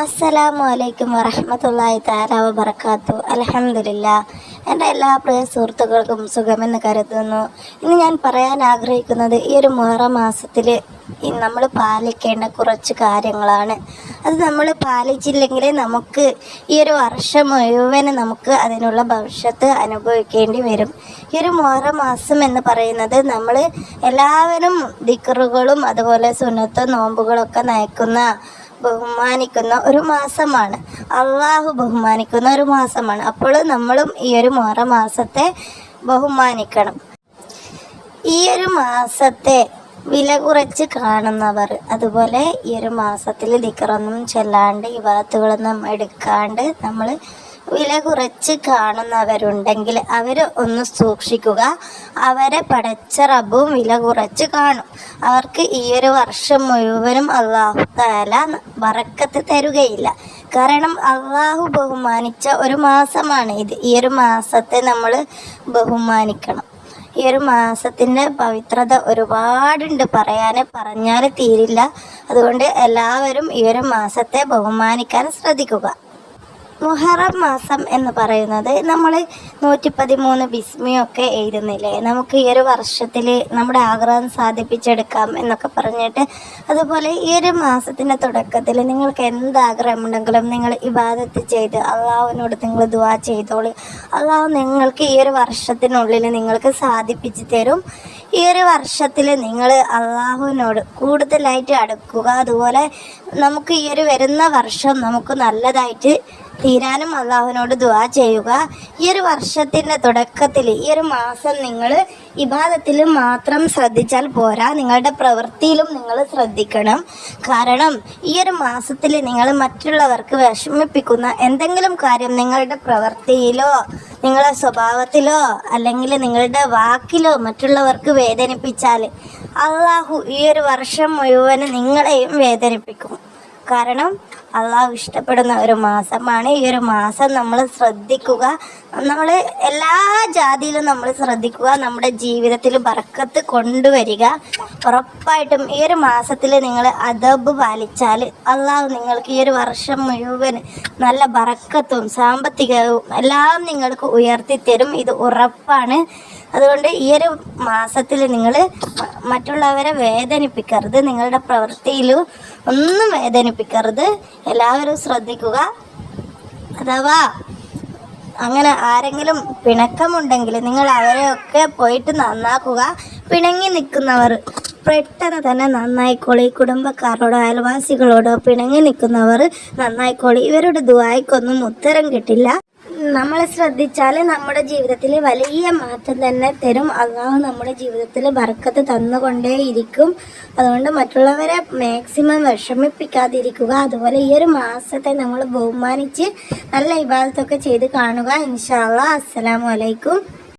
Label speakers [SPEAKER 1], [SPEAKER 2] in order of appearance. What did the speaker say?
[SPEAKER 1] അസ്സലാമു അലൈക്കും വറഹ്മത്തുള്ളാഹി തആല വബറകാത്തു. അൽഹംദുലില്ലാ. എൻ്റെ എല്ലാ പ്രിയ സുഹൃത്തുക്കൾക്കും സുഖമെന്ന് കരുതുന്നു. ഇന്ന് ഞാൻ പറയാൻ ആഗ്രഹിക്കുന്നത് ഈ ഒരു മുഹറം മാസത്തിൽ നമ്മൾ പാലിക്കേണ്ട കുറച്ച് കാര്യങ്ങളാണ്. അത് നമ്മൾ പാലിച്ചില്ലെങ്കിൽ നമുക്ക് ഈ ഒരു വർഷം മുഴുവൻ നമുക്ക് അതിനുള്ള ഭവിഷ്യത്ത് അനുഭവിക്കേണ്ടി വരും. ഈ ഒരു മുഹറം മാസം എന്ന് പറയുന്നത് നമ്മൾ എല്ലാവരും ദിക്റുകളും അതുപോലെ സുന്നത്തും നോമ്പുകളൊക്കെ നയിക്കുന്ന ബഹുമാനിക്കുന്ന ഒരു മാസമാണ്. അള്ളാഹു ബഹുമാനിക്കുന്ന ഒരു മാസമാണ്. അപ്പോൾ നമ്മളും ഈ ഒരു മുഹറം മാസത്തെ ബഹുമാനിക്കണം. ഈ ഒരു മാസത്തെ വില കുറച്ച് കാണുന്നവർ, അതുപോലെ ഈ ഒരു മാസത്തിൽ ദിക്റൊന്നും ചെല്ലാണ്ട് ഇബാദത്തുകളൊന്നും എടുക്കാണ്ട് നമ്മൾ വില കുറച്ച് കാണുന്നവരുണ്ടെങ്കിൽ അവർ ഒന്ന് സൂക്ഷിക്കുക. അവരെ പടച്ച റബ്ബും വില കുറച്ച് കാണും. അവർക്ക് ഈ ഒരു വർഷം മുഴുവനും അല്ലാഹു തആല ബറക്കത്ത് തരുകയില്ല. കാരണം അല്ലാഹു ബഹുമാനിച്ച ഒരു മാസമാണ് ഇത്. ഈ ഒരു മാസത്തെ നമ്മൾ ബഹുമാനിക്കണം. ഈ ഒരു മാസത്തിൻ്റെ പവിത്രത ഒരുപാടുണ്ട്, പറഞ്ഞാൽ തീരില്ല. അതുകൊണ്ട് എല്ലാവരും ഈ ഒരു മാസത്തെ ബഹുമാനിക്കാൻ ശ്രദ്ധിക്കുക. മുഹറം മാസം എന്ന് പറയുന്നത് നമ്മൾ 113 ബിസ്മിയൊക്കെ എഴുതുന്നില്ലേ, നമുക്ക് ഈ ഒരു വർഷത്തിൽ നമ്മുടെ ആഗ്രഹം സാധിപ്പിച്ചെടുക്കാം എന്നൊക്കെ പറഞ്ഞിട്ട്. അതുപോലെ ഈ ഒരു മാസത്തിൻ്റെ തുടക്കത്തിൽ നിങ്ങൾക്ക് എന്ത് ആഗ്രഹമുണ്ടെങ്കിലും നിങ്ങൾ ഇബാദത്ത് ചെയ്ത് അള്ളാഹുവിനോട് നിങ്ങൾ ദുആ ചെയ്തോളൂ. അള്ളാഹു നിങ്ങൾക്ക് ഈ ഒരു വർഷത്തിനുള്ളിൽ നിങ്ങൾക്ക് സാധിപ്പിച്ച് തരും. ഈ ഒരു വർഷത്തിൽ നിങ്ങൾ അള്ളാഹുവിനോട് കൂടുതലായിട്ട് അടുക്കുക. അതുപോലെ നമുക്ക് ഈ ഒരു വരുന്ന വർഷം നമുക്ക് നല്ലതായിട്ട് തീരാനും അള്ളാഹുവിനോട് ദുആ ചെയ്യുക. ഈ ഒരു വർഷത്തിൻ്റെ തുടക്കത്തിൽ ഈ ഒരു മാസം നിങ്ങൾ ഇബാദത്തിൽ മാത്രം ശ്രദ്ധിച്ചാൽ പോരാ, നിങ്ങളുടെ പ്രവൃത്തിയിലും നിങ്ങൾ ശ്രദ്ധിക്കണം. കാരണം ഈ ഒരു മാസത്തിൽ നിങ്ങൾ മറ്റുള്ളവർക്ക് വിഷമിപ്പിക്കുന്ന എന്തെങ്കിലും കാര്യം നിങ്ങളുടെ പ്രവൃത്തിയിലോ നിങ്ങളുടെ സ്വഭാവത്തിലോ അല്ലെങ്കിൽ നിങ്ങളുടെ വാക്കിലോ മറ്റുള്ളവർക്ക് വേദനിപ്പിച്ചാൽ അള്ളാഹു ഈ ഒരു വർഷം മുഴുവൻ നിങ്ങളെയും വേദനിപ്പിക്കും. കാരണം അള്ളാഹു ഇഷ്ടപ്പെടുന്ന ഒരു മാസമാണ് ഈ ഒരു മാസം. നമ്മൾ ശ്രദ്ധിക്കുക, നമ്മൾ എല്ലാ ജാതിയിലും നമ്മൾ ശ്രദ്ധിക്കുക, നമ്മുടെ ജീവിതത്തിൽ ബറക്കത്ത് കൊണ്ടുവരിക. ഉറപ്പായിട്ടും ഈ ഒരു മാസത്തിൽ നിങ്ങൾ അദബ് പാലിച്ചാൽ അള്ളാഹു നിങ്ങൾക്ക് ഈ ഒരു വർഷം മുഴുവൻ നല്ല ബറക്കത്തും സാമ്പത്തികവും എല്ലാം നിങ്ങൾക്ക് ഉയർത്തിത്തരും. ഇത് ഉറപ്പാണ്. അതുകൊണ്ട് ഈ ഒരു മാസത്തിൽ നിങ്ങൾ മറ്റുള്ളവരെ വേദനിപ്പിക്കരുത്, നിങ്ങളുടെ പ്രവൃത്തിയിലും ഒന്നും വേദനിപ്പിക്കരുത്. എല്ലാവരും ശ്രദ്ധിക്കുക. അഥവാ അങ്ങനെ ആരെങ്കിലും പിണക്കമുണ്ടെങ്കിൽ നിങ്ങൾ അവരെയൊക്കെ പോയിട്ട് നന്നാക്കുക. പിണങ്ങി നിൽക്കുന്നവർ പെട്ടെന്ന് തന്നെ നന്നായിക്കോളി. കുടുംബക്കാരോടോ അയൽവാസികളോടോ പിണങ്ങി നിൽക്കുന്നവർ നന്നായിക്കോളി. ഇവരുടെ ദുആയ്ക്കൊന്നും ഉത്തരം കിട്ടില്ല. നമ്മൾ ശ്രദ്ധിച്ചാൽ നമ്മുടെ ജീവിതത്തിൽ വലിയ മാറ്റം തന്നെ തരും. അള്ളാഹു നമ്മുടെ ജീവിതത്തിൽ ബർക്കത്ത് തന്നുകൊണ്ടേയിരിക്കും. അതുകൊണ്ട് മറ്റുള്ളവരെ മാക്സിമം വിഷമിപ്പിക്കാതിരിക്കുക. അതുപോലെ ഈ ഒരു മാസത്തെ നമ്മൾ ബഹുമാനിച്ച് നല്ല ഇബാദത്തൊക്കെ ചെയ്ത് കാണുക. ഇൻഷാ അല്ലാഹ്. അസ്സലാമു അലൈക്കും.